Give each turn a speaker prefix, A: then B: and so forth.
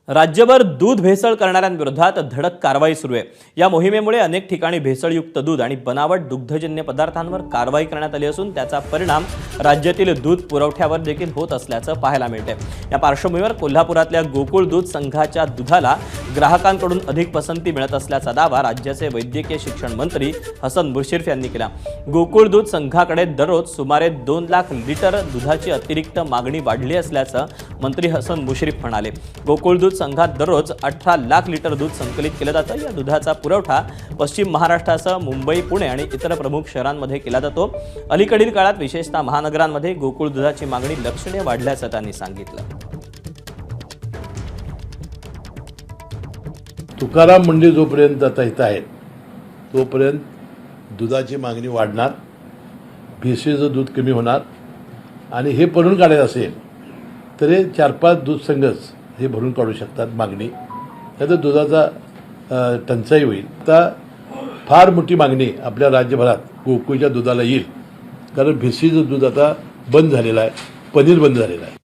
A: राज्यभर दूध भेसळ करणाऱ्यांविरोधात धडक कारवाई सुरू आहे। या मोहिमेमुळे अनेक ठिकाणी भेसळयुक्त दूध आणि बनावट दुग्धजन्य पदार्थांवर कारवाई करण्यात आली असून त्याचा परिणाम राज्यातील दूध पुरवठ्यावर देखील होत असल्याचं पाहायला मिळते। या पार्श्वभूमीवर कोल्हापुरातल्या गोकुळ दूध संघाच्या दुधाला ग्राहकांकडून अधिक पसंती मिळत असल्याचा दावा राज्याचे वैद्यकीय शिक्षण मंत्री हसन मुश्रीफ यांनी केला। गोकुळ दूध संघाकडे दररोज सुमारे 2 लाख लिटर दुधाची अतिरिक्त मागणी वाढली असल्याचं मंत्री हसन मुश्रीफ म्हणाले। गोकुळ दूध संघात दररोज 18 लाख लिटर दूध संकलित केलं जातं। या दुधाचा पुरवठा पश्चिम महाराष्ट्रासह मुंबई, पुणे आणि इतर प्रमुख शहरांमध्ये केला जातो। अलीकडील काळात विशेषतः महानगरांमध्ये गोकुळ दुधाची मागणी लक्षणीय वाढल्याचं त्यांनी सांगितलं।
B: तुकाराम मंडी जोपर्यंत आता इथं आहे तोपर्यंत दुधाची मागणी वाढणार, भेसळीचं दूध कमी होणार आणि हे भरून काढायचं असेल तर 4-5 दूध संघच हे भरून काढू शकतात मागणी, त्यात दुधाचा टंचाई होईल। आता फार मोठी मागणी आपल्या राज्यभरात गोकुळच्या दुधाला येईल, कारण भेसळीचं दूध आता बंद झालेलं आहे, पनीर बंद झालेलं आहे।